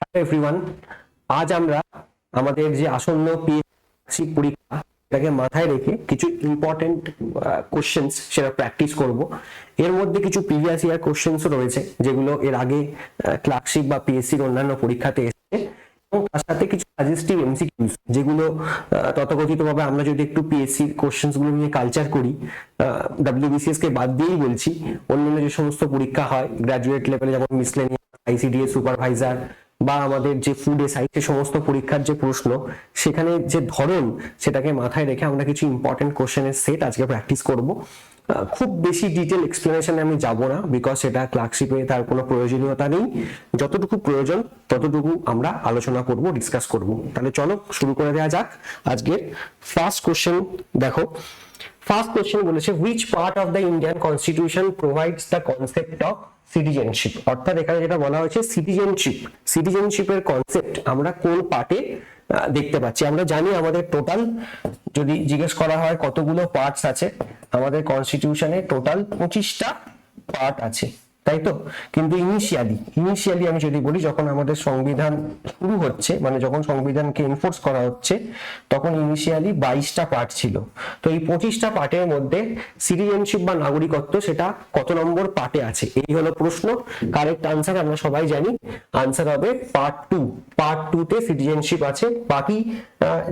Hello everyone, আজ আমরা আমাদের যে আসন্ন পিএসসি পরীক্ষা এটাকে মাথায় রেখে কিছু ইম্পর্টেন্ট কোশ্চেন্স সেটা প্র্যাকটিস করব। এর মধ্যে কিছু প্রিভিয়াস ইয়ার কোশ্চেন্স রয়েছে যেগুলো এর আগে ক্লার্কশিপ বা পিএসসির অন্যান্য পরীক্ষাতে এসেছে, এবং তার সাথে কিছু সাজেস্টিভ এমসিকিউস যেগুলো তথাকথিতভাবে আমরা যদি একটু পিএসসির কোশ্চেন্স গুলো নিয়ে কালচার করি, ডাব্লিউবিসিএস কে বাদ দিয়েই বলছি, অন্যান্য যে সমস্ত পরীক্ষা হয় গ্রাজুয়েট লেভেলে, যেমন মিসলেনিয়াস, আইসিডিএস সুপারভাইজার বা আমাদের যে ফুড এসআই সমস্ত পরীক্ষার যে প্রশ্ন, সেখানে যে ধরন সেটাকে মাথায় রেখে আমরা কিছু ইম্পর্টেন্ট কোশ্চেনের সেট আজকে প্র্যাকটিস করব। খুব বেশি ডিটেল এক্সপ্লেনেশনে আমি যাব না, বিকজ সেটা ক্লার্কশিপে তার কোনো প্রয়োজনীয়তা নেই। যতটুকু প্রয়োজন ততটুকু আমরা আলোচনা করব, ডিসকাস করব। তাহলে চলো শুরু করে দেওয়া যাক। আজকের ফার্স্ট কোশ্চেন দেখো। ফার্স্ট কোশ্চেন বলেছে, which part of the Indian constitution provides the concept of citizenship. অর্থাৎ এখানে যেটা বলা হয়েছে সিটিজেনশিপের কনসেপ্ট আমরা কোন পার্টে দেখতে পাচ্ছি। আমরা জানি আমাদের টোটাল, যদি জিজ্ঞেস করা হয় কতগুলো পার্টস আছে, আমাদের কনস্টিটিউশনে টোটাল 25টা পার্ট আছে, তাই তো? কিন্তু ইনিশিয়ালি আমি যদি বলি, যখন আমাদের সংবিধান শুরু হচ্ছে, মানে যখন সংবিধানকে এনফোর্স করা হচ্ছে, তখন ইনিশিয়ালি 22টা পার্ট ছিল। তো এই 25টা পার্টের মধ্যে সিটিজেনশিপ বা নাগরিকত্ব সেটা কত নম্বর পার্টে আছে, এই হলো প্রশ্ন। কারেক্ট আনসার আমরা সবাই জানি, আনসার হবে পার্ট 2 তে সিটিজেনশিপ আছে। বাকি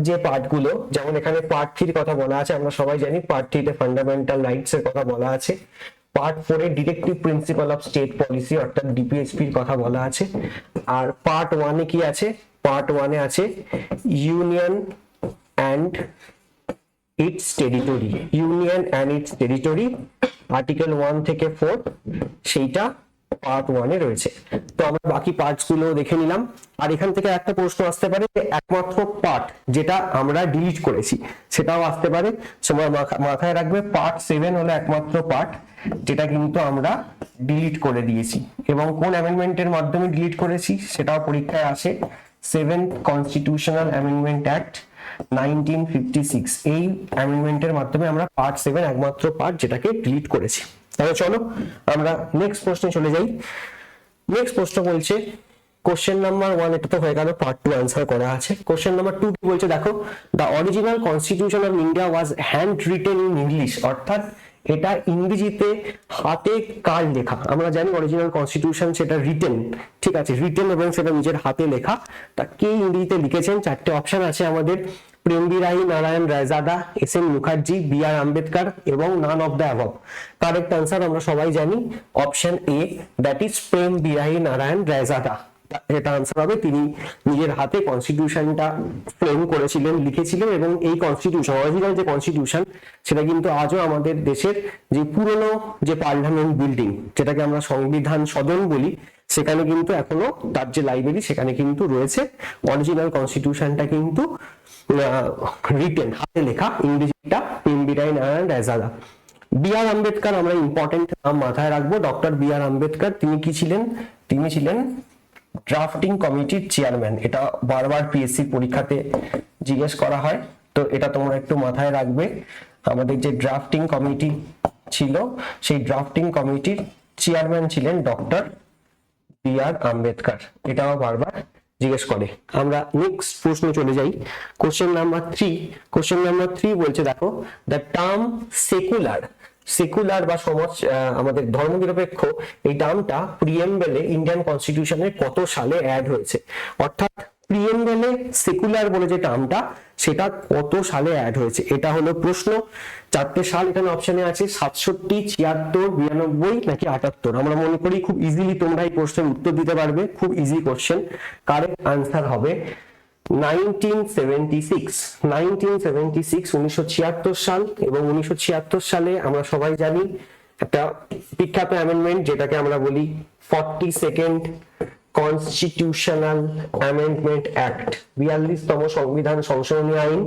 যে পার্টগুলো, যেমন এখানে পার্ট 3 কথা বলা আছে, আমরা সবাই জানি পার্ট 3 তে ফান্ডামেন্টাল রাইটস এর কথা বলা আছে। Part 4 A directive principal of state policy অর্থাৎ ডিপিএসপির কথা বলা আছে। আর পার্ট 1 এ কি আছে? পার্ট 1 এ আছে union and it's territory, article 1 থেকে 4 সেইটা পার্ট 1 এ রয়েছে। তো আমরা বাকি পার্টস গুলো দেখে নিলাম। আর এখান থেকে একটা প্রশ্ন আসতে পারে, একমাত্র পার্ট যেটা আমরা ডিলিট করেছি সেটাও আসতে পারে। সবাই মাথায় রাখবে, পার্ট 7 হলো একমাত্র পার্ট যেটা কিন্তু আমরা ডিলিট করে দিয়েছি, এবং কোন অ্যামেন্ডমেন্টের মাধ্যমে ডিলিট করেছি সেটাও পরীক্ষায় আসে। 7th কনস্টিটিউশনাল অ্যামেন্ডমেন্ট অ্যাক্ট 1956, এই অ্যামেন্ডমেন্টের মাধ্যমে আমরা পার্ট 7 একমাত্র পার্ট যেটাকে ডিলিট করেছি। তাহলে চলো আমরা নেক্সট প্রশ্নে চলে যাই। নেক্সট প্রশ্ন বলছে, কোশ্চেন নাম্বার 1 এটা তো হয়ে গেল, পার্ট 2 আনসার করা আছে। কোশ্চেন নাম্বার 2 কি বলছে দেখো, the original constitution of India was hand written in English. অর্থাৎ এটা ইংরেজিতে হাতে কার লেখা। আমরা জানি অরিজিনাল কনস্টিটিউশন সেটা রিটেন, ঠিক আছে, রিটেন এবং সেটা নিজের হাতে লেখা। তা কে ইংরেজিতে লিখেছেন? 4টে অপশন আছে আমাদের, প্রেম বিরাহী নারায়ণ রায়জাদা, এস.এন. মুখার্জি, বি.আর. আম্বেদকর এবং none of the above. Correct answer আমরা সবাই জানি অপশন এ, দ্যাট ইজ প্রেম বিরাহী নারায়ণ রায়জাদা। এটা আনসার হবে। তিনি নিজের হাতে কনস্টিটিউশনটা ফ্রেম করেছিলেন, লিখেছিলেন, এবং এই কনস্টিটিউশন, অরিজিনাল যে কনস্টিটিউশন, সেটা কিন্তু আজও আমাদের দেশের যে পুরনো যে পার্লামেন্ট বিল্ডিং, যেটাকে আমরা সংবিধান সদন বলি, সেখানে কিন্তু এখনো তার যে লাইব্রেরি সেখানে কিন্তু রয়েছে। অরিজিনাল কনস্টিটিউশনটা কিন্তু রিটেন, হাতে লেখা, ইংরেজিটা প্রেম বিরাহী নারায়ণ রায়জাদা। বি.আর. আম্বেদকর আমরা ইম্পর্টেন্ট নাম মাথায় রাখবো। Doctor B.R.. আম্বেদকর তিনি কি ছিলেন? তিনি ছিলেন ড্রাফটিং কমিটির চেয়ারম্যান। এটা বারবার পিএসসি পরীক্ষাতে জিজ্ঞেস করা হয়, তো এটা তোমরা একটু মাথায় রাখবে। আমাদের যে ড্রাফটিং কমিটি ছিল, সেই ড্রাফটিং কমিটির চেয়ারম্যান ছিলেন ডক্টর বি.আর. আম্বেদকর। এটাও বারবার জিজ্ঞেস করে। আমরা নেক্সট প্রশ্নে চলে যাই, কোশ্চেন নাম্বার 3। কোশ্চেন নাম্বার 3 বলছে দেখো, দ্য টার্ম সেকুলার বা সমাজ, আমাদের ধর্মনিরপেক্ষ, এই টার্মটা প্রিএমবেলে ইন্ডিয়ান কনস্টিটিউশনের কত সালে অ্যাড হয়েছে? অর্থাৎ প্রিএমবেলে সেকুলার বলে যে টার্মটা, সেটা কত সালে অ্যাড হয়েছে, এটা হলো প্রশ্ন। 4টে সাল এখানে অপশনে আছে, 67, 76, 92 নাকি 78। আমরা মনে করি খুব ইজিলি তোমরা এই প্রশ্নের উত্তর দিতে পারবে, খুব ইজি কোশ্চেন। কারেক্ট আনসার হবে 1976, 1976 সাল। এবং 1976 সালে আমরা সবাই জানি একটা বিখ্যাত অ্যামেন্ডমেন্ট, যেটাকে আমরা বলি 42nd কনস্টিটিউশনাল অ্যামেন্ডমেন্ট অ্যাক্ট, 42তম সংবিধান সংশোধনী আইন।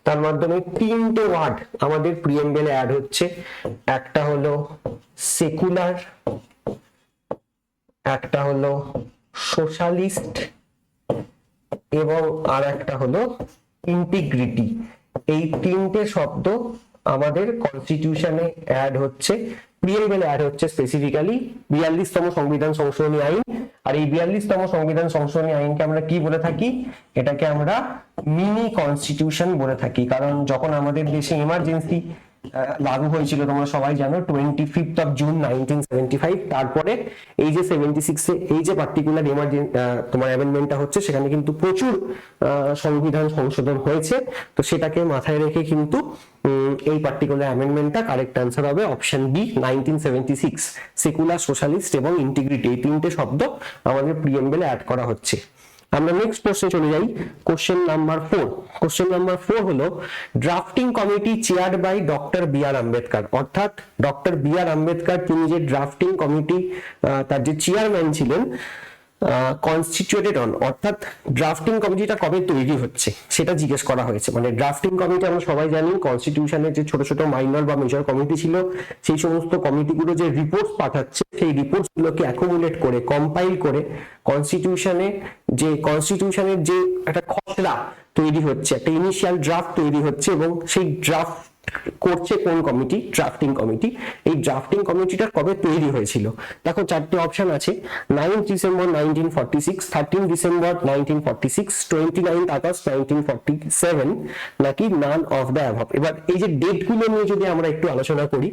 তার মাধ্যমে 3টে ওয়ার্ড আমাদের প্রিএমবেলে অ্যাড হচ্ছে। একটা হলো সেকুলার, একটা হলো সোশ্যালিস্ট, এবং আর একটা হলো ইন্টিগ্রিটি। এই 3টে শব্দ আমাদের কনস্টিটিউশনে অ্যাড হচ্ছে, প্রিএমবেলে অ্যাড হচ্ছে স্পেসিফিক্যালি 42তম সংবিধান সংশোধনী আইন আর এই 42তম সংবিধান সংশোধনী আইনকে আমরা কি বলে থাকি, এটাকে আমরা মিনি কনস্টিটিউশন বলে থাকি। কারণ যখন আমাদের দেশে এমার্জেন্সি লাগু হয়েছিল তোমরা সবাই জানো 25 জুন 1975, তারপরে এই যে 76 এই যে পার্টিকুলার তোমার অ্যামেন্ডমেন্টটা হচ্ছে সেখানে কিন্তু প্রচুর সংবিধান সংশোধন হয়েছে। তো সেটাকে মাথায় রেখে কিন্তু এই পার্টিকুলার অ্যামেন্ডমেন্টটা কারেক্ট অ্যান্সার হবে অপশন বি 1976। সেকুলার, সোশ্যালিস্ট এবং ইন্টিগ্রিটি এই তিনটে শব্দ আমাদের প্রিএমবেলে অ্যাড করা হচ্ছে। আমরা নেক্সট কোশ্চেন চলে যাই, কোশ্চেন নাম্বার 4। কোশ্চেন নাম্বার 4 হলো drafting committee chaired by doctor B R Ambedkar. অর্থাৎ ডক্টর বি আর আম্বেদকর তিনি যে ড্রাফটিং কমিটি তার যে চেয়ারম্যান ছিলেন, কনস্টিটিউটেড অন, অর্থাৎ ড্রাফটিং কমিটিটা কবে তৈরি হচ্ছে সেটা জিজ্ঞেস করা হয়েছে। মানে ড্রাফটিং কমিটি আমরা সবাই জানি কনস্টিটিউশনের যে ছোট ছোট মাইনর বা মেজর কমিটি ছিল, সেই সমস্ত কমিটিগুলো যে রিপোর্টস পাঠাচ্ছে সেই রিপোর্টস গুলোকে অ্যাকুমুলেট করে কম্পাইল করে কনস্টিটিউশনের যে একটা খসড়া তৈরি হচ্ছে, একটা ইনিশিয়াল ড্রাফট তৈরি হচ্ছে, এবং সেই ড্রাফট করছে কোন কমিটি, ড্রাফটিং কমিটি। এই ড্রাফটিং কমিটিটা কবে তৈরি হয়েছিল? দেখো চারটে অপশন আছে, 9 ডিসেম্বর 1946, 13 ডিসেম্বর 1946, 29 আগস্ট 1947, নাকি নান অফ দ্য অ্যাবভ। এবার এই যে ডেট গুলো নিয়ে যদি আমরা একটু আলোচনা করি,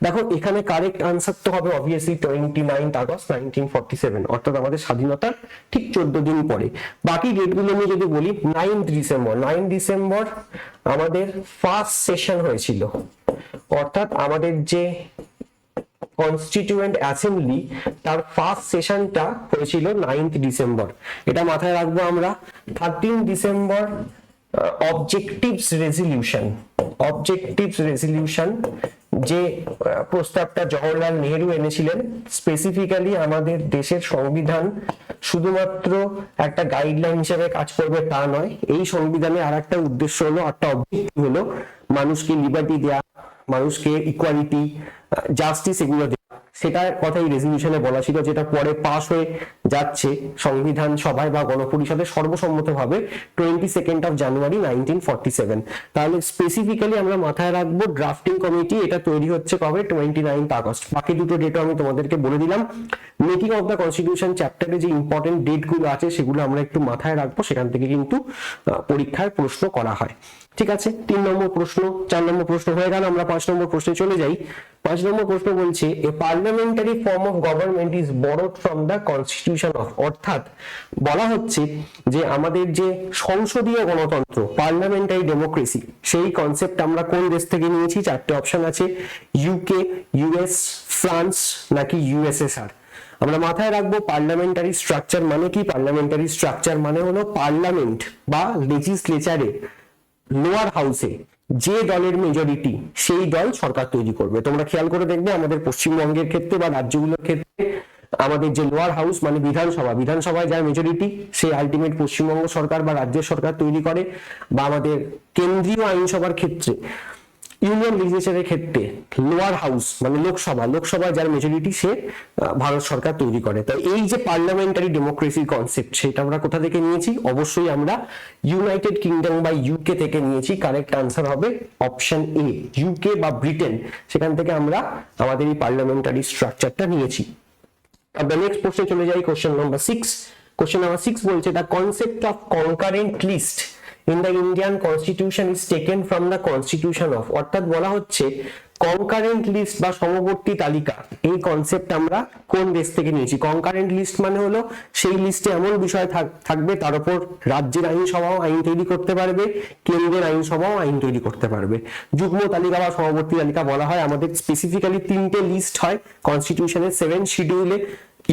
দেখো এখানে কারেক্ট আনসার তো হবে অবভিয়াসলি 29 আগস্ট 1947, অর্থাৎ আমাদের স্বাধীনতার ঠিক 14 দিন পরে। বাকি ডেট গুলো নিয়ে যদি বলি, 9 ডিসেম্বর আমাদের ফার্স্ট সেশন হয়েছিল, অর্থাৎ আমাদের যে কনস্টিটিউয়েন্ট অ্যাসেম্বলি তার ফার্স্ট সেশনটা হয়েছিল 9 ডিসেম্বর। এটা মাথায় রাখবো আমরা। 13 ডিসেম্বর অবজেক্টিভস রেজলিউশন যে প্রস্তাবটা জওহরলাল নেহেরু এনেছিলেন, স্পেসিফিক্যালি আমাদের দেশের সংবিধান শুধুমাত্র একটা গাইডলাইন হিসেবে কাজ করবে তা নয়, এই সংবিধানে আর একটা উদ্দেশ্য হলো, একটা অবজেক্টিভ হলো মানুষকে লিবার্টি দেয়া, মানুষকে ইকুয়ালিটি, জাস্টিস এগুলো দেয়া। সেটার কথাই রেজলিউশনে বলা ছিল, যেটা পরে পাস হয়ে যাচ্ছে সংবিধান সভায় বা গণপরিষদে সর্বসম্মতভাবে 22 জানুয়ারি 1947। তাহলে স্পেসিফিক্যালি আমরা মাথায় রাখবো ড্রাফটিং কমিটি এটা তৈরি হচ্ছে কবে, 29 আগস্ট। বাকি দুটো ডেটও আমি তোমাদেরকে বলে দিলাম। মেকিং অফ দ্য কনস্টিটিউশন চ্যাপ্টারে যে ইম্পর্টেন্ট ডেট গুলো আছে সেগুলো আমরা একটু মাথায় রাখবো, সেখান থেকে কিন্তু পরীক্ষায় প্রশ্ন করা হয়। ঠিক আছে, 3 নম্বর প্রশ্ন, 4 নম্বর প্রশ্ন হয়ে গেল। আমরা 5 নম্বর প্রশ্নে চলে যাই। 5 নম্বর প্রশ্ন বলছে, a parliamentary form of government is borrowed from the constitution of. অর্থাৎ বলা হচ্ছে যে আমাদের যে সংসদীয় গণতন্ত্র, পার্লামেন্টারি ডেমোক্রেসি, সেই কনসেপ্ট আমরা কোন দেশ থেকে নিয়েছি? চারটে অপশন আছে, ইউকে, ইউএস, ফ্রান্স, নাকি ইউএসএসআর। আমরা মাথায় রাখবো পার্লামেন্টারি স্ট্রাকচার মানে কি। পার্লামেন্টারি স্ট্রাকচার মানে হলো পার্লামেন্ট বা লেজিসলেচারে লোয়ার হাউসে যে দলের মেজরিটি সেই দল সরকার তৈরি করবে। তোমরা খেয়াল করে দেখবে আমাদের পশ্চিমবঙ্গের ক্ষেত্রে বা রাজ্যগুলোর ক্ষেত্রে আমাদের যে লোয়ার হাউস মানে বিধানসভায় যার মেজরিটি সে আলটিমেট পশ্চিমবঙ্গ সরকার বা রাজ্যের সরকার তৈরি করে, বা আমাদের কেন্দ্রীয় আইনসভার ক্ষেত্রে, ইউনিয়ন লেজিসলেচারের ক্ষেত্রে লোয়ার হাউস মানে লোকসভা যার মেজরিটি সে ভারত সরকার তৈরি করে। তাই এই যে পার্লামেন্টারি ডেমোক্রেসির কনসেপ্ট সেটা আমরা কোথা থেকে নিয়েছি? অবশ্যই আমরা ইউনাইটেড কিংডম বা ইউকে থেকে নিয়েছি। কারেক্ট আনসার হবে অপশন এ, ইউকে বা ব্রিটেন, সেখান থেকে আমরা আমাদের এই পার্লামেন্টারি স্ট্রাকচারটা নিয়েছি। আমরা নেক্সট প্রশ্নে চলে যাই, কোশ্চেন নাম্বার 6। কোশ্চেন নাম্বার 6 বলছে, the concept of concurrent list in the Indian constitution is taken from the constitution of। অর্থাৎ বলা হচ্ছে কনকারেন্ট লিস্ট বা সমবর্তী তালিকা, এই কনসেপ্ট আমরা কোন দেশ থেকে নিয়েছি? কনকারেন্ট লিস্ট মানে হলো সেই লিস্টে এমন বিষয় থাকবে তার উপর রাজ্যের আইনসভাও আইন তৈরি করতে পারবে, কেন্দ্রের আইনসভাও আইন তৈরি করতে পারবে। যুগ্ম তালিকা বা সমবর্তী তালিকা বলা হয়। আমাদের স্পেসিফিক্যালি 3টে লিস্ট হয় কনস্টিটিউশনের 7 শিডিউলে,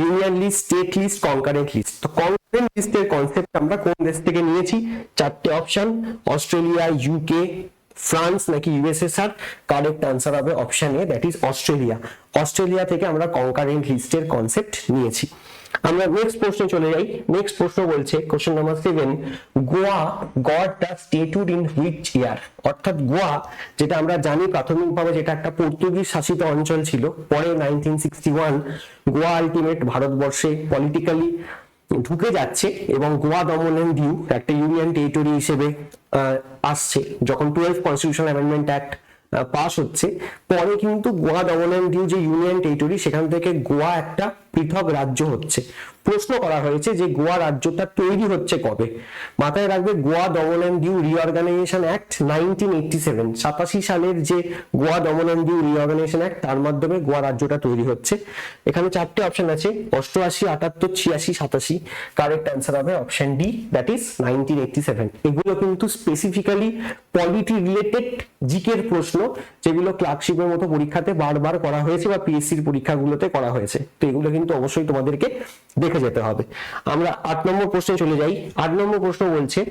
union list, state list, concurrent list. তো কনকারেন্ট লিস্টের কনসেপ্ট আমরা কোন দেশ থেকে নিয়েছি? চারটে অপশন, অস্ট্রেলিয়া, ইউকে, ফ্রান্স, নাকি ইউএসএসআর। কারেক্ট আনসার হবে option A, that is Australia. Australia থেকে আমরা কনকারেন্ট লিস্টের কনসেপ্ট নিয়েছি। আমরা নেক্সট প্রশ্নে চলে যাই। নেক্সট প্রশ্ন বলছে, question number 7, Goa got the statehood in which year. অর্থাৎ গোয়া, যেটা আমরা জানি প্রাথমিকভাবে যেটা একটা পর্তুগিজ শাসিত অঞ্চল ছিল, পরে 1961 গোয়া আলটিমেট ভারতবর্ষে পলিটিক্যালি ঢুকে যাচ্ছে এবং গোয়া দমন এন্ড দিউ একটা ইউনিয়ন টেরিটরি হিসেবে আসছে। যখন 12 কনস্টিটিউশনাল অ্যামেন্ডমেন্ট অ্যাক্ট পাস হচ্ছে, পরে কিন্তু গোয়া দমন এন্ড দিউ যে ইউনিয়ন টেরিটরি সেখান থেকে গোয়া একটা পৃথক রাজ্য হচ্ছে। প্রশ্ন করা হয়েছে যে গোয়া রাজ্যটা তৈরি হচ্ছে কবে। মাথায় রাখবে গোয়া দমন অ্যান্ড ডিউ রিঅর্গানাইজেশন অ্যাক্ট 1987, 87 সালের যে গোয়া দমন অ্যান্ড ডিউ রিঅর্গানাইজেশন অ্যাক্ট, তার মাধ্যমে গোয়া রাজ্যটা তৈরি হচ্ছে। এখানে চারটে অপশন আছে, 88, 78, 86, 87। কারেক্ট অ্যান্সার হবে অপশন ডি, দ্যাট ইজ 1987। এগুলো কিন্তু স্পেসিফিক্যালি পলিটি রিলেটেড জিকের প্রশ্ন, যেগুলো ক্লার্কশিপের মতো পরীক্ষাতে বারবার করা হয়েছে বা পিএসসির পরীক্ষাগুলোতে করা হয়েছে। তো এগুলো কিন্তু অবশ্যই তোমাদেরকে দেখে যেতে হবে। আমরা 8 নম্বর প্রশ্নে চলে যাই। 8 নম্বর প্রশ্ন বলছে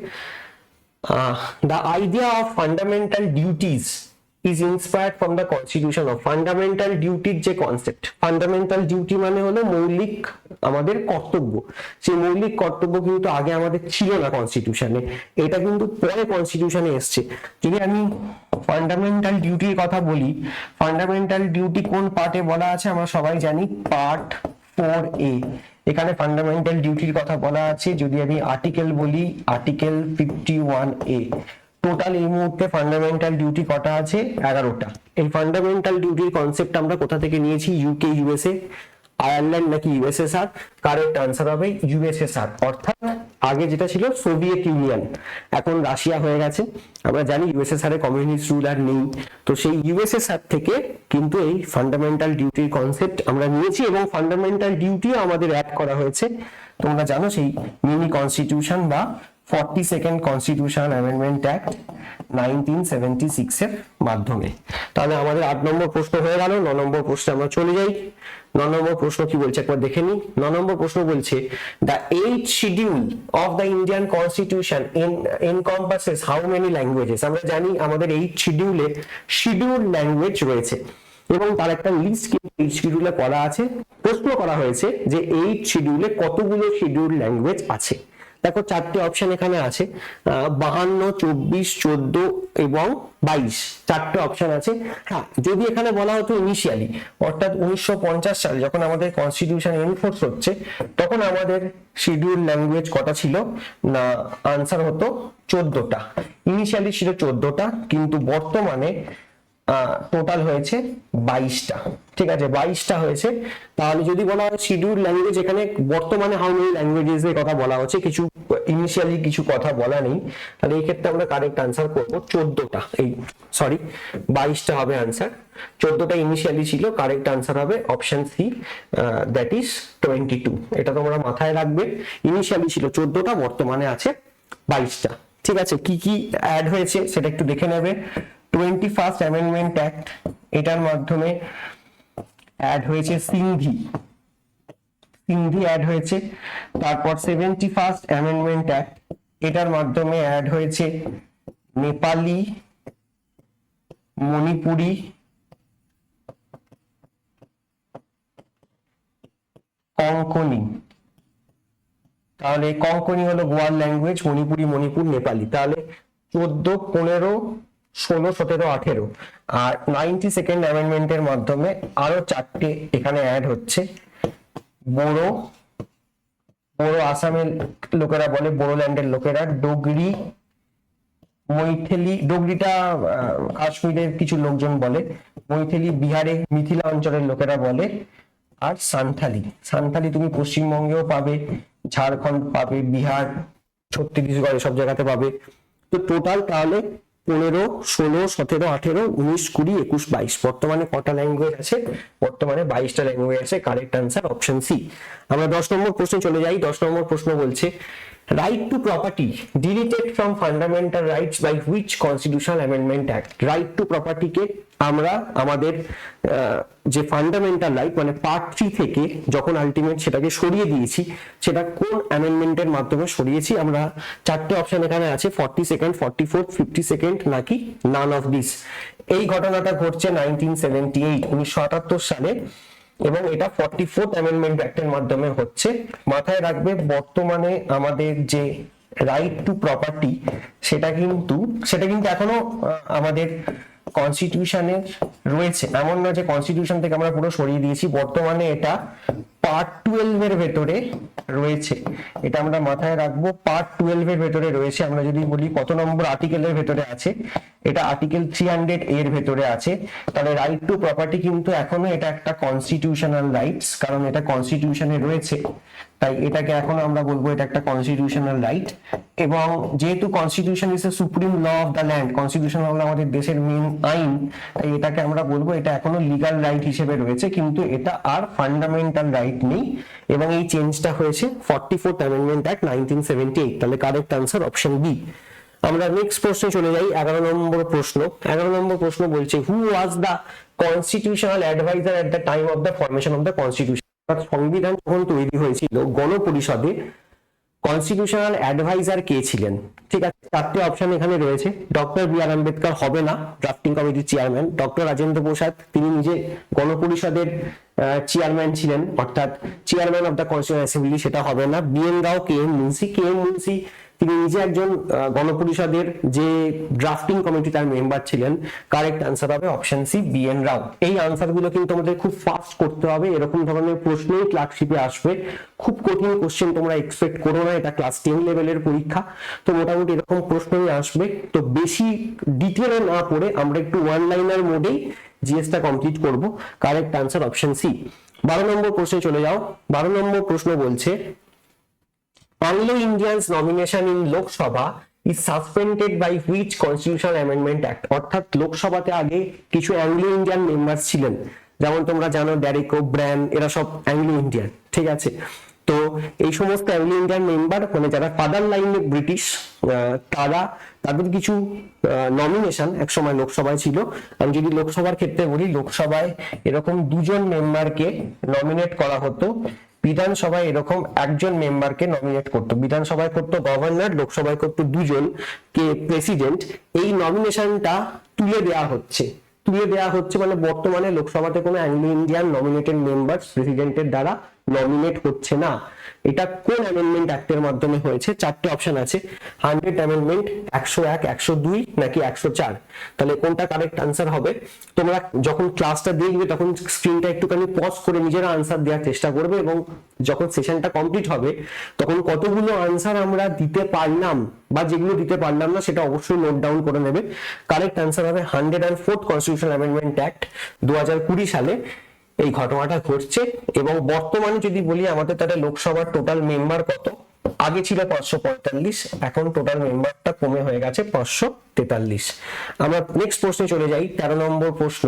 the idea of fundamental duties is inspired from the constitution of fundamental duty যে কনসেপ্ট, ফান্ডামেন্টাল ডিউটি মানে হলো মৌলিক আমাদের কর্তব্য। সেই মৌলিক কর্তব্য কিন্তু আগে আমাদের ছিল না কনস্টিটিউশনে, এটা কিন্তু পরে কনস্টিটিউশনে এসছে। যদি আমি ফান্ডামেন্টাল ডিউটির কথা বলি, ফান্ডামেন্টাল ডিউটি কোন পার্টে বলা আছে আমরা সবাই জানি, পার্ট 4A। এখানে ফান্ডামেন্টাল ডিউটির কথা বলা আছে। যদি আমি আর্টিকেল বলি, আর্টিকেল 51A। টোটাল এই মুহূর্তে ফান্ডামেন্টাল ডিউটি কটা আছে? 11টা। এই ফান্ডামেন্টাল ডিউটির কনসেপ্ট আমরা কোথা থেকে নিয়েছি? ইউকে, ইউএসএ, আয়ারল্যান্ড নাকি ইউএসএসআর? কারেক্ট আনসার হবে ইউএসএসআর, অর্থাৎ আগে যেটা ছিল সোভিয়েত ইউনিয়ন, এখন রাশিয়া হয়ে গেছে। আমরা জানি ইউএসএসআর এ কমিউনিস্ট রুল আর নেই, তো সেই ইউএসএসআর থেকে কিন্তু এই ফান্ডামেন্টাল ডিউটির কনসেপ্ট আমরা নিয়েছি এবং ফান্ডামেন্টাল ডিউটিও আমাদের অ্যাড করা হয়েছে। তোমরা জানো সেই মিনি কনস্টিটিউশন বা 42nd কনস্টিটিউশন অ্যামেন্ডমেন্ট অ্যাক্ট 1976 এর মাধ্যমে। তাহলে আমাদের 8 নম্বর প্রশ্ন হয়ে গেল। 9 নম্বর প্রশ্নে আমরা চলে যাই। 9 নম্বর প্রশ্ন কি বলছে একবার দেখে নিই। 9 নম্বর প্রশ্ন বলছে the 8th schedule of the Indian constitution encompasses how many languages? আমরা জানি আমাদের 8th শিডিউলে শিডিউল ল্যাঙ্গুয়েজ রয়েছে এবং তার একটা লিস্ট কিন্তু 8th শিডিউলে করা আছে। প্রশ্ন করা হয়েছে যে 8th শিডিউলে কতগুলো শিডিউল ল্যাঙ্গুয়েজ আছে। দেখো চারটে অপশন এখানে আছে, 52, 24, 14 এবং 22, চারটে অপশন আছে। হ্যাঁ, যদি এখানে বলা হতো ইনিশিয়ালি, অর্থাৎ 1950 সালে যখন আমাদের কনস্টিটিউশন এনফোর্স হচ্ছে, তখন আমাদের শিডিউল ল্যাঙ্গুয়েজ কটা ছিল? না, আনসার হতো 14টা। ইনিশিয়ালি ছিল 14টা, কিন্তু বর্তমানে টোটাল হয়েছে 22টা। ঠিক আছে, 22টা হয়েছে। তাহলে যদি বলা হয় শিডিউল ল্যাঙ্গুয়েজ, এখানে বর্তমানে হাউ মেনি ল্যাঙ্গুয়েজেস এর কথা বলা হচ্ছে, কিছু ইনিশিয়ালি কিছু কথা বলা নেই। তাহলে এই ক্ষেত্রে আমরা কারেক্ট আনসার করব 14টা। এই সরি 22টা হবে আনসার, 14টা ইনিশিয়ালি ছিল। কারেক্ট আনসার হবে অপশন সি, দ্যাট ইজ 22। এটা তোমরা মাথায় রাখবে, ইনিশিয়ালি ছিল 14টা, বর্তমানে আছে 22টা। ঠিক আছে, কি কি অ্যাড হয়েছে সেটা একটু দেখে নেবে। 21st অ্যামেন্ডমেন্ট অ্যাক্ট, এটার মাধ্যমে অ্যাড হয়েছে সিন্ধি অ্যাড হয়েছে। তারপর 71st অ্যামেন্ডমেন্ট অ্যাক্ট, এটার মাধ্যমে অ্যাড হয়েছে নেপালি, মণিপুরি, কঙ্কনি। তাহলে কঙ্কনি হলো গোয়ার ল্যাঙ্গুয়েজ, মণিপুরি, মণিপুর, নেপালি। তাহলে 14, 15, 16, 17, 18। আর 92nd অ্যামেন্ডমেন্টের মাধ্যমে আরো 4টে এখানে অ্যাড হচ্ছে। বড়ো আসামের লোকেরা বলে, বোড়োল্যান্ডের লোকেরা ডোগরি, মৈথিলি, ডোগরিটা কাশ্মীরের কিছু লোকজন বলে, মৈথিলি বিহারে মিথিলা অঞ্চলের লোকেরা বলে, আর সান্থালি তুমি পশ্চিমবঙ্গেও পাবে, ঝাড়খণ্ড পাবে, বিহার, ছত্তিশগড় সব জায়গাতে পাবে। তো টোটাল তাহলে 15, 16, 17, 18, 19, 20, 21, 22 বর্তমানে কটা ল্যাঙ্গুয়েজ আছে? বর্তমানে 22টা ল্যাঙ্গুয়েজ আছে। Correct answer option C. আমরা 10 নম্বর প্রশ্নে চলে যাই। 10 নম্বর প্রশ্ন বলছে right to property deleted from fundamental rights by which constitutional amendment act? Right to প্রপার্টিকে আমরা আমাদের যে ফান্ডামেন্টাল রাইট মানে পার্ট 3 থেকে যখন আলটিমেট সেটাকে সরিয়ে দিয়েছি, সেটা কোন অ্যামেন্ডমেন্টের মাধ্যমে সরিয়েছি? আমরা চারটে অপশন এখানে আছে, 42nd, 44th, 52nd নাকি নান অফ দিস। এই ঘটনাটা ঘটছে 1978 সালে এবং এটা 44th অ্যামেন্ডমেন্ট অ্যাক্টের মাধ্যমে হচ্ছে। মাথায় রাখবে বর্তমানে আমাদের যে রাইট টু প্রপার্টি সেটা কিন্তু এখনো আমাদের কনস্টিটিউশনে রয়েছে, এমন না যে কনস্টিটিউশন থেকে আমরা পুরো সরিয়ে দিয়েছি। বর্তমানে এটা পার্ট 12 এর ভেতরে রয়েছে, এটা আমরা মাথায় রাখবো। পার্ট 12 এর ভেতরে রয়েছে। আমরা যদি বলি কত নম্বর আর্টিকেলের ভেতরে আছে, এটা আর্টিকেল 300 এর ভেতরে আছে। তাহলে রাইট টু প্রপার্টি কিন্তু এখনো এটা একটা কনস্টিটিউশনাল রাইটস, কারণ এটা কনস্টিটিউশনে রয়েছে, তাই এটাকে এখন আমরা বলবো এটা একটা কনস্টিটিউশনাল রাইট। এবং যেহেতু constitution is the supreme law of the land, constitution হলো আমাদের দেশের মেন আইন, তাই এটাকে আমরা বলবো এটা এখনো লিগ্যাল রাইট হিসেবে রয়েছে, কিন্তু এটা আর ফান্ডামেন্টাল রাইট নেই। এবং এই চেঞ্জটা হয়েছে 44th অ্যামেন্ডমেন্ট অ্যাক্ট 1978। তাহলে কারেক্ট আনসার অপশন বি। আমরা নেক্সট প্রশ্নে চলে যাই, 11 নম্বর প্রশ্ন। 11 নম্বর প্রশ্ন বলছে, who was the constitutional adviser at the time of the formation of the constitution. সংবিধান যখন তৈরি হয়েছিল গণপরিষদে কনস্টিটিউশনাল অ্যাডভাইজার কে ছিলেন? ঠিক আছে, চারটে অপশন এখানে রয়েছে। ডক্টর বি আর আম্বেদকর হবে না, ড্রাফটিং কমিটির চেয়ারম্যান। ডক্টর রাজেন্দ্র প্রসাদ, তিনি নিজে গণপরিষদের চেয়ারম্যান ছিলেন, অর্থাৎ chairman of the constitution assembly, সেটা হবে না। B N Rao, K M Munshi. K M Munshi তিনি নিজে একজন গণপরিষদের যে ড্রাফটিং কমিটি তার মেম্বার ছিলেন। কারেক্ট আনসার হবে option C, B N Rao. এই আনসার গুলো কিন্তু আমাদের খুব ফাস্ট করতে হবে, এরকম ধরনের প্রশ্নই ক্লার্কশিপে আসবে। খুব কঠিন কোশ্চেন তোমরা এক্সপেক্ট করো না, এটা ক্লাস 10 লেভেলের পরীক্ষা, তো মোটামুটি এরকম প্রশ্নই আসবে। তো বেশি ডিটেলে না পড়ে আমরা একটু ওয়ান লাইনার মোডেই জিএসটা কমপ্লিট করব। Correct answer option C. 12 নম্বর প্রশ্নে চলে যাও। 12 নম্বর প্রশ্ন বলছে, Anglo-Indians nomination in Lok Sabha is suspended by which constitutional amendment act? অর্থাৎ লোকসভাতে আগে কিছু অ্যাংলো ইন্ডিয়ান মেম্বার্স ছিলেন, যেমন তোমরা জানো ড্যারেক ও ব্র্যান, এরা সব অ্যাংলো ইন্ডিয়ান, ঠিক আছে। তো এই সমস্ত অ্যাংলো ইন্ডিয়ান মেম্বার, মানে যারা ফাদার লাইনে ব্রিটিশ, তাদের কিছু নমিনেশন একসময় লোকসভায় ছিল। আমি যদি লোকসভার ক্ষেত্রে বলি, লোকসভায় এরকম দুজন মেম্বারকে নমিনেট করা হতো, বিধানসভায় এরকম একজন মেম্বারকে নমিনেট করতো। বিধানসভায় করতো গভর্নর, লোকসভায় করতো দুজন কে প্রেসিডেন্ট। এই নমিনেশনটা তুলে দেওয়া হচ্ছে মানে বর্তমানে লোকসভাতে কোনো অ্যাংলো ইন্ডিয়ান নমিনেটেড মেম্বার প্রেসিডেন্টের দ্বারা নমিনেট হচ্ছে না। এটা কোন অ্যামেন্ডমেন্ট অ্যাক্টের মাধ্যমে হয়েছে? চারটে অপশন আছে, 100 অ্যামেন্ডমেন্ট, 101, 102 নাকি 104। তাহলে কোনটা কারেক্ট আনসার হবে? তোমরা যখন ক্লাসটা দেখবে তখন স্ক্রিনটা একটুখানি পজ করে নিজেরা আনসার দেওয়ার চেষ্টা করবে, এবং যখন সেশনটা কমপ্লিট হবে তখন কতগুলো আনসার আমরা দিতে পারলাম বা যেগুলো দিতে পারলাম না সেটা অবশ্যই নোট ডাউন করে নেবে। কারেক্ট আনসার হবে 104th কনস্টিটিউশনাল অ্যামেন্ডমেন্ট অ্যাক্ট 2020 সালে এই ঘটনাটা ঘটছে। এবং বর্তমানে যদি বলি আমাদের তাহলে লোকসভার টোটাল মেম্বার কত? আগে ছিল 545, এখন টোটাল মেম্বারটা কমে হয়ে গেছে 543। আমরা নেক্সট প্রশ্নে চলে যাই, 13 নম্বর প্রশ্ন।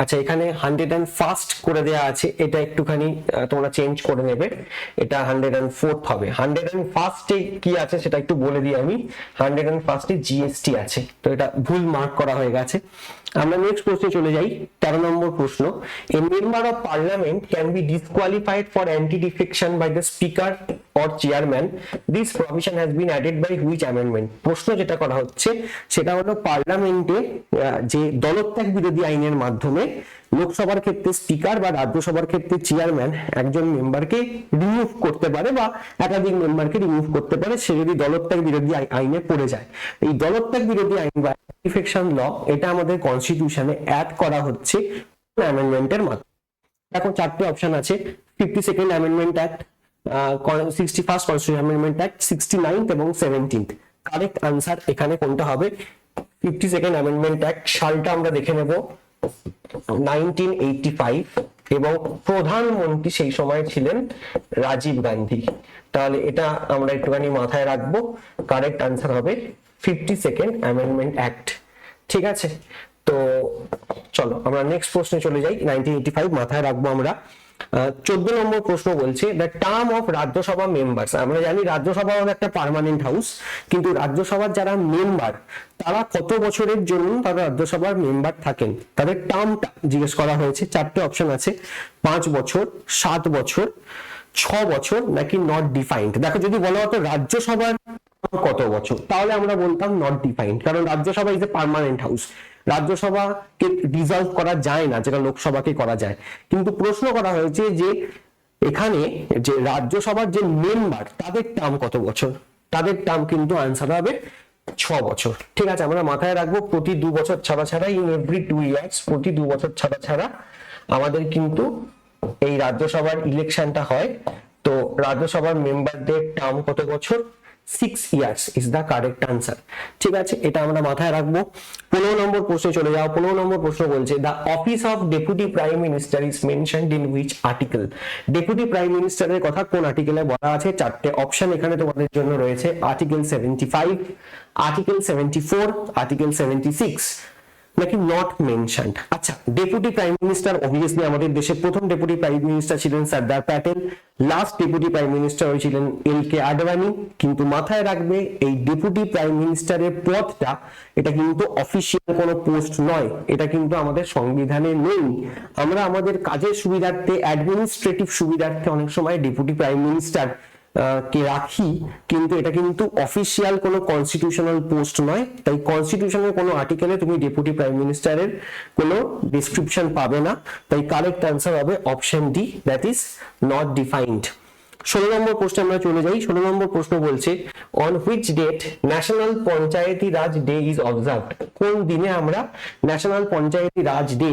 আচ্ছা, এখানে 101st করে দেয়া আছে, এটা একটুখানি তোমরা চেঞ্জ করে নেবে, এটা 104th হবে। 101st এ কি আছে সেটা একটু বলে দিই আমি। 101st এ জিএসটি আছে, তো এটা ভুল মার্ক করা হয়ে গেছে। আমরা নেক্সট প্রশ্নে চলে যাই, 13 নম্বর প্রশ্ন। A member of parliament can be disqualified for anti defection by the speaker or chairman. This provision has been added by which amendment? প্রশ্ন যেটা করা হচ্ছে সেটা হলো পার্লামেন্টে যে দলত্যাগ বিরোধী আইনের মাধ্যমে লোকসভার ক্ষেত্রে স্পিকার বা রাজ্যসভার ক্ষেত্রে চেয়ারম্যান একজন মেম্বারকে রিমুভ করতে পারে বা একাধিক মেম্বারকে রিমুভ করতে পারে, সে যদি দলত্যাগ বিরোধী আইনে পড়ে যায়। এই দলত্যাগ বিরোধী আইন বা ডিফেকশন ল, এটা আমাদের কনস্টিটিউশনে অ্যাড করা হচ্ছে অ্যামেন্ডমেন্টের মাধ্যমে। এখন চারটে অপশন আছে, 52nd amendment act, 61st constitution amendment act, 69th এবং 17th। কারেক্ট আনসার এখানে কোনটা হবে? 52nd amendment act. সালটা আমরা দেখে নেব 1985, এবং প্রধানমন্ত্রী সেই সময় ছিলেন রাজীব গান্ধী। তাহলে এটা আমরা একটুখানি মাথায় রাখবো। কারেক্ট আনসার হবে 52nd অ্যামেন্ডমেন্ট অ্যাক্ট। ঠিক আছে, তো চলো আমরা নেক্সট প্রশ্নে চলে যাই। 1985 মাথায় রাখবো আমরা। 14 নম্বর প্রশ্ন বলছে, the term of Rajya Sabha members. আমরা জানি রাজ্যসভা হলো একটা পার্মানেন্ট হাউস, কিন্তু রাজ্যসভার যারা মেম্বার তারা কত বছরের জন্য তারা রাজ্যসভার মেম্বার থাকেন, তাদের টার্মটা জিজ্ঞেস করা হয়েছে। চারটে অপশন আছে, 5 বছর, 7 বছর, 6 বছর নাকি নট ডিফাইন্ড। দেখো, যদি বলা হতো রাজ্যসভার কত বছর, তাহলে আমরা বলতাম নট ডিফাইন্ড, কারণ Rajya Sabha is a permanent house, রাজ্যসভাকে ডিজলভ করা যায় না যেটা লোকসভাকে করা যায়। কিন্তু প্রশ্ন করা হয়েছে যে এখানে যে রাজ্যসভার যে মেম্বার তাদের টার্ম কত বছর, তাদের টার্ম কিন্তু আনসার হবে 6 বছর। ঠিক আছে, আমরা মাথায় রাখবো প্রতি 2 বছর ছাড়া ছাড়া, ইন এভরি 2 ইয়ার্স, প্রতি 2 বছর ছাড়া ছাড়া আমাদের কিন্তু এই রাজ্যসভার ইলেকশনটা হয়, তো রাজ্যসভার মেম্বারদের টার্ম কত বছর? 6 years is the correct answer. ঠিক আছে, এটা আমরা মাথায় রাখবো। 15 নম্বর প্রশ্নে চলে যাও। 15 নম্বর প্রশ্ন বলছে the office of deputy prime minister is mentioned in which article? Deputy prime মিনিস্টারের কথা কোন আর্টিকেলে বলা আছে? চারটে অপশন এখানে তোমাদের জন্য রয়েছে, আর্টিকেল 75, আর্টিকেল 74, আর্টিকেল 76, নাকি নট মেনশনড। আচ্ছা, ডেপুটি প্রাইম মিনিস্টার অবভিয়াসলি আমাদের দেশের প্রথম ডেপুটি প্রাইম মিনিস্টার ছিলেন Sardar Patel, last deputy prime minister হয়েছিলেন এল.কে. আডবাণী। কিন্তু মাথায় রাখবে এই ডেপুটি প্রাইম মিনিস্টারের পদটা এটা কিন্তু অফিসিয়াল কোনো পোস্ট নয়, এটা কিন্তু আমাদের সংবিধানে নেই। আমরা আমাদের কাজের সুবিধার্থে, অ্যাডমিনিস্ট্রেটিভ সুবিধার্থে অনেক সময় ডেপুটি প্রাইম মিনিস্টার কে রাখি, কিন্তু এটা কিন্তু অফিসিয়াল কোনো কনস্টিটিউশনাল পোস্ট নয়। তাই কনস্টিটিউশনের কোনো আর্টিকেলে তুমি ডেপুটি প্রাইম মিনিস্টারের কোনো ডেসক্রিপশন পাবে না। তাই কারেক্ট আনসার হবে option D, that is not defined. 16 নম্বর প্রশ্নে আমরা চলে যাই। 16 নম্বর প্রশ্ন বলছে on which date national Panchayati Raj day is observed? কোন দিনে আমরা ন্যাশনাল পঞ্চায়েতি রাজ ডে,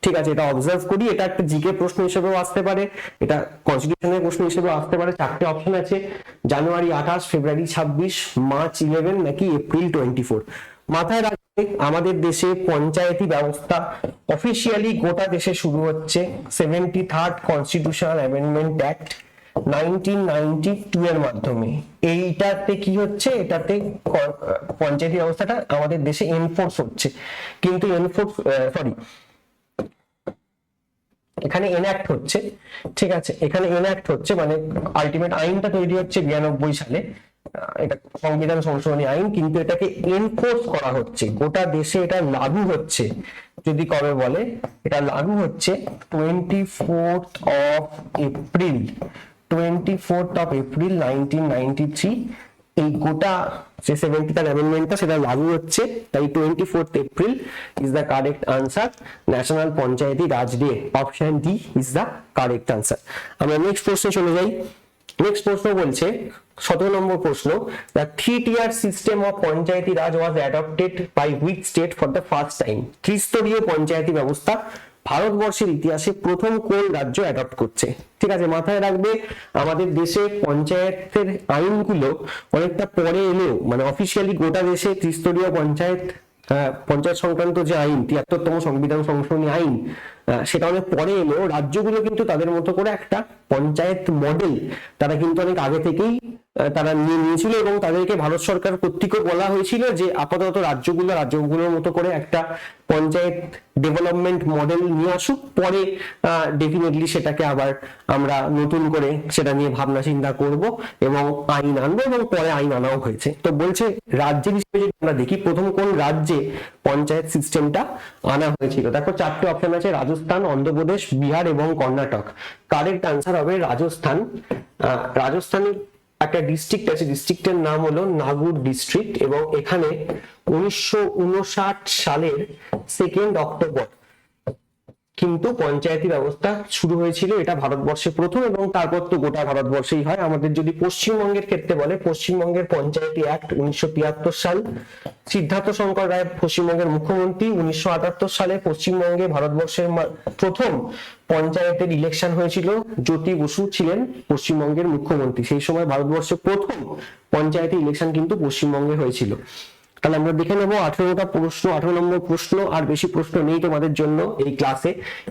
ঠিক আছে, এটা অবজার্ভ করি? এটা একটা জিকে প্রশ্ন হিসেবেও আসতে পারে, এটা কনস্টিটিউশনের প্রশ্ন হিসেবেও আসতে পারে। চারটে অপশন আছে, জানুয়ারি 28, ফেব্রুয়ারি 26, মার্চ 11 নাকি এপ্রিল 24। মাথায় রাখবে আমাদের দেশে পঞ্চায়েতি ব্যবস্থা অফিসিয়ালি গোটা দেশে শুরু হচ্ছে 73rd কনস্টিটিউশনাল অ্যামেন্ডমেন্ট অ্যাক্ট 1992 এর মাধ্যমে। এইটাতে কি হচ্ছে, এটাতে পঞ্চায়েতি ব্যবস্থাটা আমাদের দেশে এনফোর্স হচ্ছে, কিন্তু এখানে এনঅ্যাক্ট হচ্ছে। ঠিক আছে, এখানে এনঅ্যাক্ট হচ্ছে, মানে আলটিমেট আইনটা তৈরি হচ্ছে 92 সালে, এটা সংবিধান সংশোধনী আইন, কিন্তু এটাকে এনফোর্স করা হচ্ছে গোটা দেশে, এটা লাগু হচ্ছে। যদি কবে বলে, এটা লাগু হচ্ছে 24th of April 1993। এই গোটা যে 70th অ্যামেন্ডমেন্টটা সেটা লাগু হচ্ছে, তাই 24th April is the correct answer. National Panchayati Raj day, option D is the correct answer. আমরা নেক্সট প্রশ্নে চলে যাই। নেক্সট প্রশ্ন বলছে 17 নম্বর প্রশ্ন, the 3-tier system of Panchayati Raj was adopted by which state for the first time? ত্রিস্তরীয় পঞ্চায়েতি ব্যবস্থা ভারতবর্ষের ইতিহাসে প্রথম কোন রাজ্য অ্যাডপ্ট করছে? ঠিক আছে, মাথায় রাখবে আমাদের দেশে পঞ্চায়েতের আইনগুলো অনেকটা পরে এলেও, মানে অফিসিয়ালি গোটা দেশে ত্রিস্তরীয় পঞ্চায়েত সংক্রান্ত যে আইন 73তম সংবিধান সংশোধনী আইন, সেটা অনেক পরে এলেও রাজ্যগুলো কিন্তু তাদের মতো করে একটা পঞ্চায়েত মডেল তারা কিন্তু অনেক আগে থেকেই তারা নিয়ে নিয়েছিল, এবং তাদেরকে ভারত সরকার কর্তৃকও বলা হয়েছিল যে আপাতত রাজ্যগুলোর মতো করে একটা পঞ্চায়েত ডেভেলপমেন্ট মডেল নিয়ে আসুক, পরে ডেফিনেটলি সেটাকে আবার আমরা নতুন করে সেটা নিয়ে ভাবনা চিন্তা করব এবং আইন আনবো, এবং পরে আইন আনাও হয়েছে। তো বলছে রাজ্যের হিসেবে যদি আমরা দেখি, প্রথম কোন রাজ্যে পঞ্চায়েত সিস্টেমটা আনা হয়েছিল? দেখো চারটে অপশন আছে, রাজস্থান, অন্ধ্রপ্রদেশ, বিহার এবং কর্ণাটক। কারেক্ট আনসার হবে রাজস্থান। রাজস্থানের একটা ডিস্ট্রিক্ট আছে, ডিস্ট্রিক্টের নাম হলো নাগপুর ডিস্ট্রিক্ট, এবং এখানে 1959 সালের 2 অক্টোবর কিন্তু পঞ্চায়েতি ব্যবস্থা শুরু হয়েছিল। এটা ভারতবর্ষে প্রথম, এবং তারপর তো গোটা ভারতবর্ষেই হয়। আমাদের যদি পশ্চিমবঙ্গের ক্ষেত্রে বলে, পশ্চিমবঙ্গের পঞ্চায়েতি অ্যাক্ট 1973 সাল, সিদ্ধার্থ শঙ্কর রায় পশ্চিমবঙ্গের মুখ্যমন্ত্রী। 1978 সালে পশ্চিমবঙ্গে ভারতবর্ষের প্রথম পঞ্চায়েতের ইলেকশন হয়েছিল, জ্যোতি বসু ছিলেন পশ্চিমবঙ্গের মুখ্যমন্ত্রী। সেই সময় ভারতবর্ষের প্রথম পঞ্চায়েতে ইলেকশন কিন্তু পশ্চিমবঙ্গে হয়েছিল। তাহলে আমরা দেখে নেবো 18টা প্রশ্ন, 18 নম্বর প্রশ্ন, আর বেশি প্রশ্ন নেই তোমাদের জন্য এই ক্লাসে।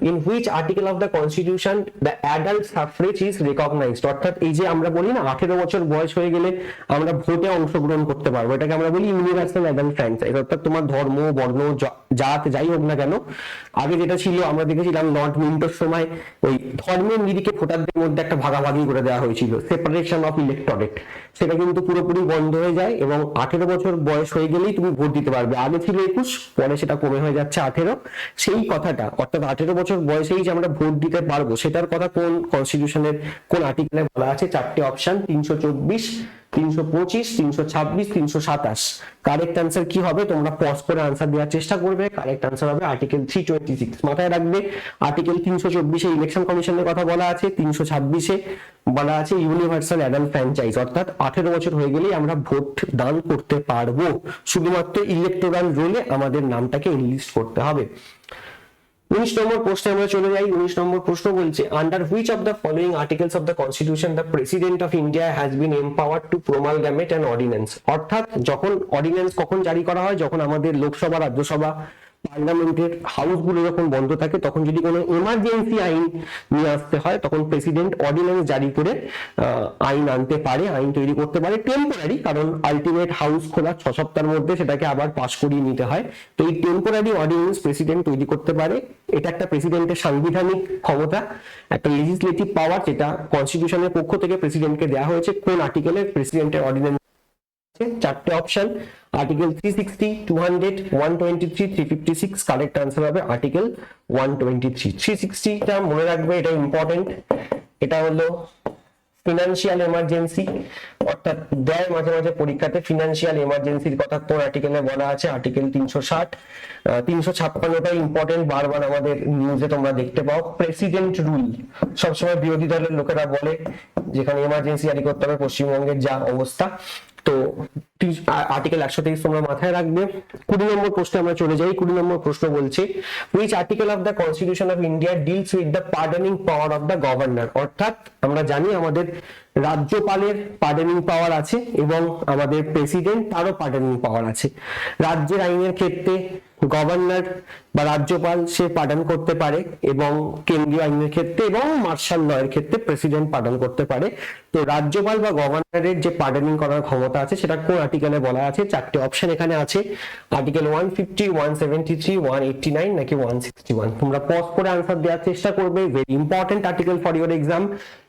In which article of the constitution the adult suffrage is recognised? অর্থাৎ এই যে আমরা বলি না 18 বছর বয়স হয়ে গেলে আমরা ভোটে অংশগ্রহণ করতে পারবো, এটাকে আমরা বলি ইউনিভার্সাল অ্যাডাল্ট ফ্র্যাঞ্চাইজ। অর্থাৎ তোমার ধর্ম, বর্ণ, জাত যাই হোক না কেন, আগে যেটা ছিল আমরা দেখেছিলাম লর্ড মিন্টোর সময় ওই ধর্মের নিরিখে ভোটারদের মধ্যে একটা ভাগাভাগি করে দেওয়া হয়েছিল, সেপারেশন অফ ইলেক্টরেট, সেটা কিন্তু পুরোপুরি বন্ধ হয়ে যায়, এবং 18 বছর বয়স হয়ে গেলেই তুমি ভোট দিতে পারবে। আগে ছিল 21, পরে সেটা কমে হয়ে যাচ্ছে 18। সেই কথাটা, অর্থাৎ 18 বছর বয়সেই যে আমরা ভোট দিতে পারবো, সেটার কথা কোন কনস্টিটিউশনের কোন আর্টিকেলে বলা আছে? চারটে অপশন, 324, 325, 326, 327। কারেক্ট আনসার কি হবে? তোমরা পজ করে আনসার দেওয়ার চেষ্টা করবে। কারেক্ট আনসার হবে আর্টিকেল 326। মাথায় রাখবে আর্টিকেল 324 ইলেকশন কমিশনের কথা বলা আছে, 326 বলা আছে ইউনিভার্সাল অ্যাডাল্ট ফ্র্যাঞ্চাইজ, অর্থাৎ 18 বছর হয়ে গেলেই আমরা ভোট দান করতে পারবো, শুধুমাত্র ইলেকটোরাল রোলে আমাদের নামটাকে এনলিস্ট করতে হবে। 19 নম্বর প্রশ্নে আমরা চলে যাই। 19 নম্বর প্রশ্ন বলছে, under which of the following articles of the constitution the president of India has been empowered to promulgate an ordinance. অর্থাৎ যখন অর্ডিন্যান্স কখন জারি করা হয়, যখন আমাদের লোকসভা, রাজ্যসভা, পার্লামেন্টের হাউসগুলো যখন বন্ধ থাকে, তখন যদি কোনো এমার্জেন্সি আইন নিয়ে আসতে হয়, তখন প্রেসিডেন্ট অর্ডিন্যান্স জারি করে আইন আনতে পারে, আইন তৈরি করতে পারে টেম্পোরারি, কারণ আলটিমেট হাউস খোলা 6 সপ্তাহের মধ্যে সেটাকে আবার পাস করিয়ে নিতে হয়। তো এই টেম্পোরারি অর্ডিন্যান্স প্রেসিডেন্ট তৈরি করতে পারে। এটা একটা প্রেসিডেন্টের সাংবিধানিক ক্ষমতা, একটা লেজিসলেটিভ পাওয়ার, যেটা কনস্টিটিউশনের পক্ষ থেকে প্রেসিডেন্টকে দেওয়া হয়েছে। কোন আর্টিকেলে প্রেসিডেন্টের অর্ডিন্যান্স? চারটে অপশন, আর্টিকেল 360, 200, 123, 356। কারেক্ট আনসার হবে আর্টিকেল 123। 360 টা মনে রাখবে, এটা ইম্পর্টেন্ট। এটা হলো ফিনান্সিয়াল এমার্জেন্সি, অর্থাৎ দেয় মাঝে মাঝে পরীক্ষাতে ফিনান্সিয়াল এমার্জেন্সির কথা কোন আর্টিকেলে বলা আছে? আর্টিকেল 360। 356টা ইম্পর্টেন্ট, বারবার আমাদের নিউজে তোমরা দেখতে পাও। প্রেসিডেন্ট রুল, সবসময় বিরোধী দলের লোকেরা বলে যেখানে এমার্জেন্সি জারি করতে হবে, পশ্চিমবঙ্গের যা অবস্থা। তো আর্টিকেল 123 তোমরা মাথায় রাখবে। 20 নম্বর প্রশ্নে আমরা চলে যাই। 20 নম্বর প্রশ্ন বলছে, which article of the constitution of India deals with the pardoning power of the governor. অর্থাৎ আমরা জানি আমাদের রাজ্যপালের পার্ডনিং পাওয়ার আছে এবং আমাদের প্রেসিডেন্ট, তারও পার্ডনিং পাওয়ার আছে। রাজ্যের আইনের ক্ষেত্রে গভর্নর বা রাজ্যপাল সে পার্ডন করতে পারে, এবং কেন্দ্রীয় আইনের ক্ষেত্রে এবং মার্শাল ল এর ক্ষেত্রে প্রেসিডেন্ট পার্ডন করতে পারে। তো রাজ্যপাল বা গভর্নরের যে পার্ডনিং করার ক্ষমতা আছে সেটা কোন আর্টিকেলে বলা আছে? চারটে অপশন এখানে আছে, আর্টিকেল 150, 173, 189 নাকি 161। তোমরা পজ করে আনসার দেওয়ার চেষ্টা করবে। Very important article for your exam.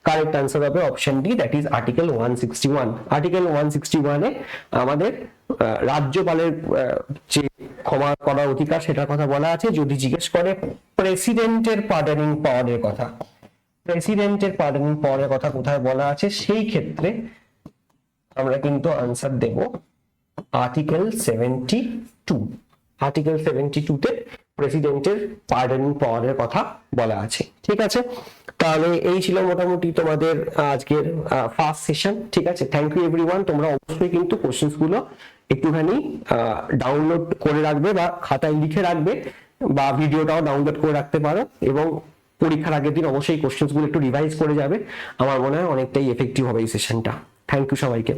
Correct answer হবে option D, that is article 161। Article 161 এ আমাদের রাজ্যপালের যে ক্ষমা করার অধিকার সেটার কথা বলা আছে। যদি জিজ্ঞেস করে প্রেসিডেন্টের পার্ডনিং পাওয়ারের কথা, প্রেসিডেন্টের পার্ডনিং পাওয়ারের কথা কোথায় বলা আছে, সেই ক্ষেত্রে আমরা কিন্তু আনসার দেব আর্টিকেল 72। আর্টিকেল 72 তে প্রেসিডেন্টের পার্ডনিং পাওয়ারের কথা বলা আছে। ঠিক আছে, তাহলে এই ছিল মোটামুটি তোমাদের আজকের ফার্স্ট সেশন। ঠিক আছে, থ্যাংক ইউ এভরিওয়ান। তোমরা অবশ্যই কিন্তু কোশ্চেন্স গুলো একটুখানি ডাউনলোড করে রাখবে বা খাতায় লিখে রাখবে, বা ভিডিওটাও ডাউনলোড করে রাখতে পারো, এবং পরীক্ষার আগের দিন অবশ্যই কোশ্চেন্স গুলো একটু রিভাইজ করে যাবে। আমার মনে হয় অনেকটাই এফেক্টিভ হবে এই সেশনটা। থ্যাংক ইউ সবাইকে।